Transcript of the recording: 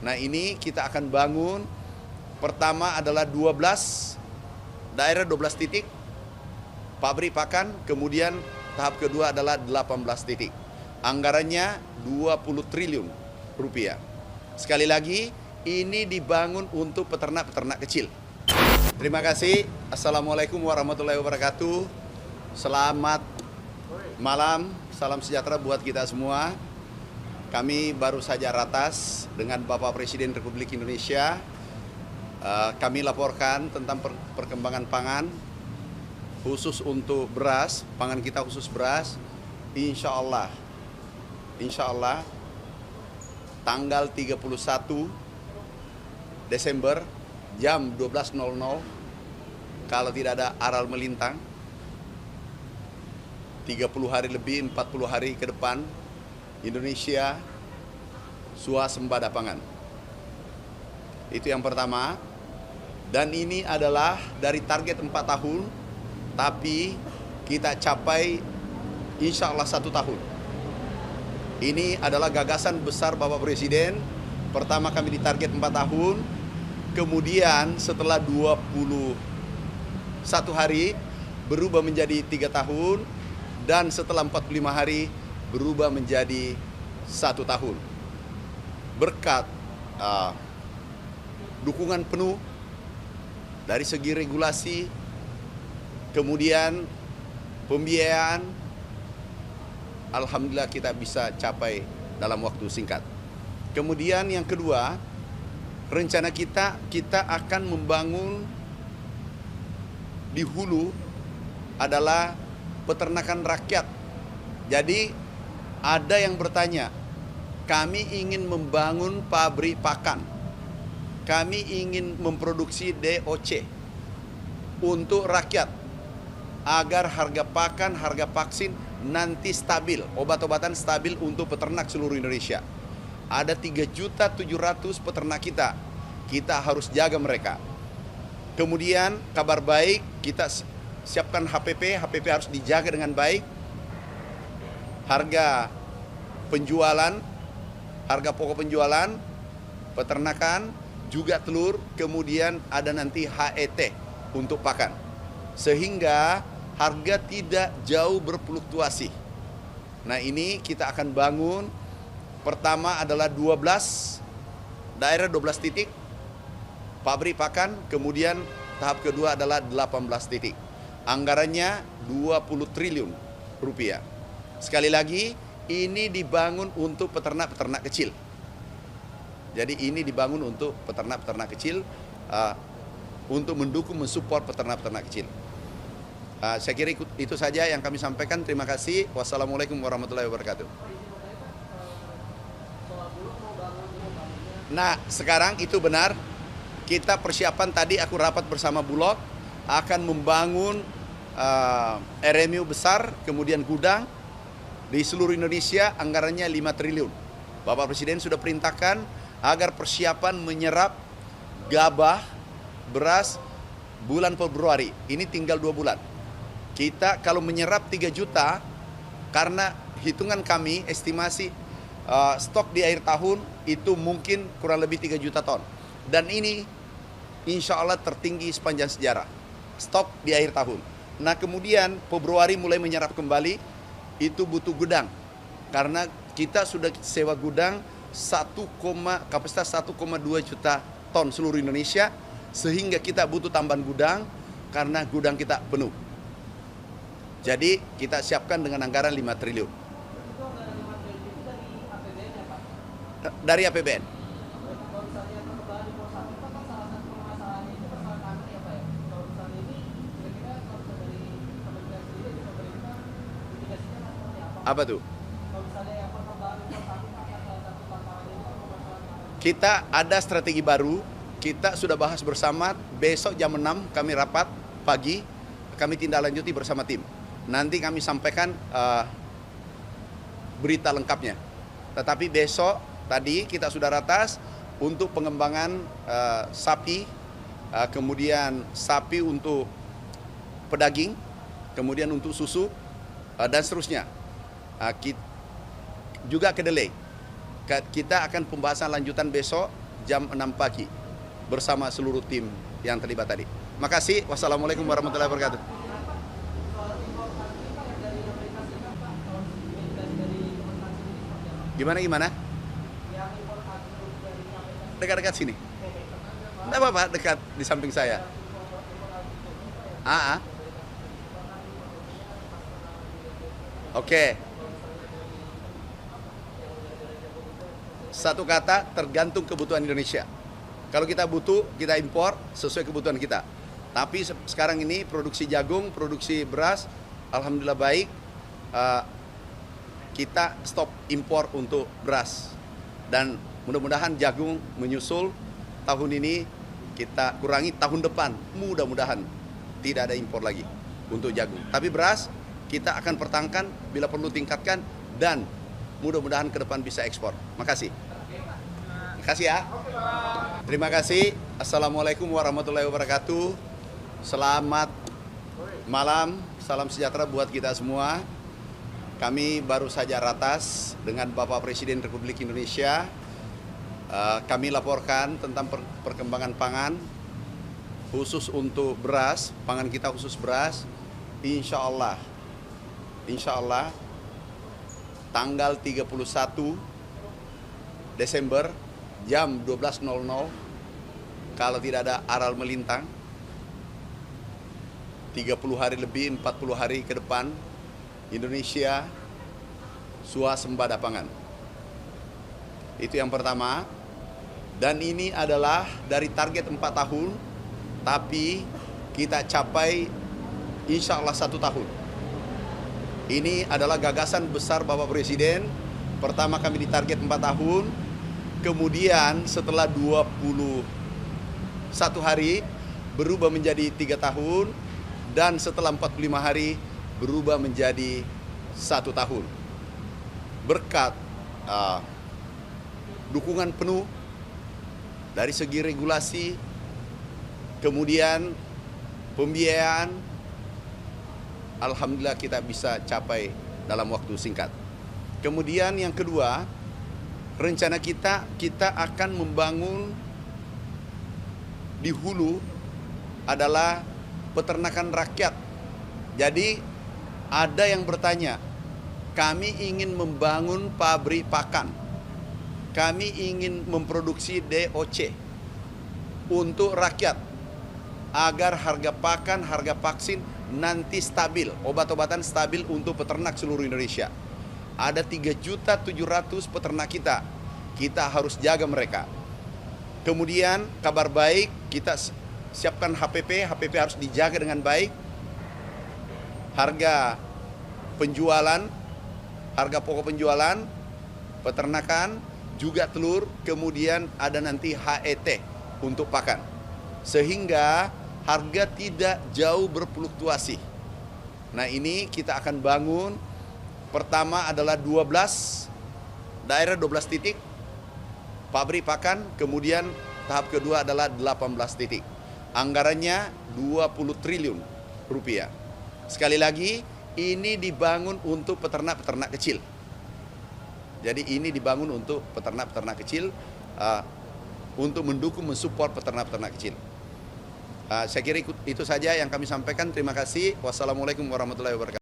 Nah, ini kita akan bangun. Pertama adalah 12 daerah, 12 titik pabrik pakan, kemudian tahap kedua adalah 18 titik. Anggarannya 20 triliun rupiah. Sekali lagi, ini dibangun untuk peternak-peternak kecil. Terima kasih. Assalamualaikum warahmatullahi wabarakatuh. Selamat malam, salam sejahtera buat kita semua. Kami baru saja ratas dengan Bapak Presiden Republik Indonesia. Kami laporkan tentang perkembangan pangan, khusus untuk beras, pangan kita khusus beras. Insya Allah, tanggal 31 Desember jam 12.00, kalau tidak ada aral melintang, 30 hari lebih, 40 hari ke depan, Indonesia swasembada pangan. Itu yang pertama. Dan ini adalah dari target 4 tahun, tapi kita capai insya Allah 1 tahun. Ini adalah gagasan besar Bapak Presiden. Pertama kami ditarget 4 tahun, kemudian setelah 21 hari berubah menjadi 3 tahun, dan setelah 45 hari berubah menjadi 1 tahun. Berkat dukungan penuh dari segi regulasi, kemudian pembiayaan, alhamdulillah kita bisa capai dalam waktu singkat. Kemudian yang kedua, rencana kita akan membangun di hulu adalah peternakan rakyat. Jadi ada yang bertanya, kami ingin membangun pabrik pakan, kami ingin memproduksi DOC untuk rakyat agar harga pakan, harga vaksin nanti stabil, obat-obatan stabil untuk peternak seluruh Indonesia. Ada 3.700.000 peternak kita harus jaga mereka. Kemudian kabar baik, kita siapkan HPP harus dijaga dengan baik. Harga penjualan, harga pokok penjualan, peternakan, juga telur, kemudian ada nanti HET untuk pakan. Sehingga harga tidak jauh berfluktuasi. Nah, ini kita akan bangun. Pertama adalah 12 daerah, 12 titik pabrik pakan, kemudian tahap kedua adalah 18 titik. Anggarannya 20 triliun rupiah. Sekali lagi, ini dibangun untuk peternak-peternak kecil. Jadi ini dibangun untuk peternak-peternak kecil, untuk mendukung, mensupport peternak-peternak kecil. Saya kira itu saja yang kami sampaikan. Terima kasih. Wassalamualaikum warahmatullahi wabarakatuh. Nah, sekarang itu benar. Kita persiapan tadi, aku rapat bersama Bulog, akan membangun RMU besar, kemudian gudang di seluruh Indonesia, anggarannya 5 triliun. Bapak Presiden sudah perintahkan agar persiapan menyerap gabah, beras bulan Februari. Ini tinggal 2 bulan. Kita kalau menyerap 3 juta, karena hitungan kami, estimasi stok di akhir tahun itu mungkin kurang lebih 3 juta ton. Dan ini insya Allah tertinggi sepanjang sejarah, stok di akhir tahun. Nah, kemudian Februari mulai menyerap kembali, itu butuh gudang. Karena kita sudah sewa gudang kapasitas 1,2 juta ton seluruh Indonesia, sehingga kita butuh tambahan gudang karena gudang kita penuh. Jadi kita siapkan dengan anggaran 5 triliun. Dari APBN. Apa tuh? Kita ada strategi baru, kita sudah bahas bersama, besok jam 6 kami rapat pagi, kami tindak lanjuti bersama tim. Nanti kami sampaikan berita lengkapnya. Tetapi besok tadi kita sudah ratas untuk pengembangan sapi, kemudian sapi untuk pedaging, kemudian untuk susu, dan seterusnya. Juga kedelai. Kita akan pembahasan lanjutan besok jam 6 pagi bersama seluruh tim yang terlibat tadi. Makasih. Wassalamualaikum warahmatullahi wabarakatuh. Gimana? Dekat-dekat sini. Tidak apa-apa, dekat di samping saya. Oke. Satu kata, tergantung kebutuhan Indonesia. Kalau kita butuh, kita impor sesuai kebutuhan kita. Tapi sekarang ini produksi jagung, produksi beras, alhamdulillah baik. Kita stop impor untuk beras. Dan mudah-mudahan jagung menyusul tahun ini, kita kurangi tahun depan. Mudah-mudahan tidak ada impor lagi untuk jagung. Tapi beras kita akan pertahankan, bila perlu tingkatkan, dan mudah-mudahan ke depan bisa ekspor. Makasih. Makasih ya. Terima kasih. Assalamualaikum warahmatullahi wabarakatuh. Selamat malam, salam sejahtera buat kita semua. Kami baru saja ratas dengan Bapak Presiden Republik Indonesia. Kami laporkan tentang perkembangan pangan, khusus untuk beras, pangan kita khusus beras. Insya Allah, tanggal 31 Desember jam 12.00, kalau tidak ada aral melintang, 30 hari lebih, 40 hari ke depan, Indonesia swasembada pangan. Itu yang pertama. Dan ini adalah dari target 4 tahun, tapi kita capai insya Allah 1 tahun. Ini adalah gagasan besar Bapak Presiden. Pertama kami ditarget 4 tahun, kemudian setelah 21 hari berubah menjadi 3 tahun, dan setelah 45 hari berubah menjadi 1 tahun. Berkat dukungan penuh dari segi regulasi, kemudian pembiayaan, alhamdulillah kita bisa capai dalam waktu singkat. Kemudian yang kedua, rencana kita akan membangun di hulu adalah peternakan rakyat. Jadi ada yang bertanya, kami ingin membangun pabrik pakan. Kami ingin memproduksi DOC untuk rakyat agar harga pakan, harga vaksin nanti stabil, obat-obatan stabil untuk peternak seluruh Indonesia. Ada 3.700.000 peternak kita harus jaga mereka. Kemudian kabar baik, kita siapkan HPP harus dijaga dengan baik. Harga penjualan, harga pokok penjualan, peternakan, juga telur, kemudian ada nanti HET untuk pakan. Sehingga harga tidak jauh berfluktuasi. Nah ini kita akan bangun, pertama adalah 12 daerah, 12 titik pabrik pakan, kemudian tahap kedua adalah 18 titik. Anggarannya 20 triliun rupiah. Sekali lagi, ini dibangun untuk peternak-peternak kecil. Jadi ini dibangun untuk peternak-peternak kecil, untuk mendukung, mensupport peternak-peternak kecil. Saya kira itu saja yang kami sampaikan. Terima kasih. Wassalamualaikum warahmatullahi wabarakatuh.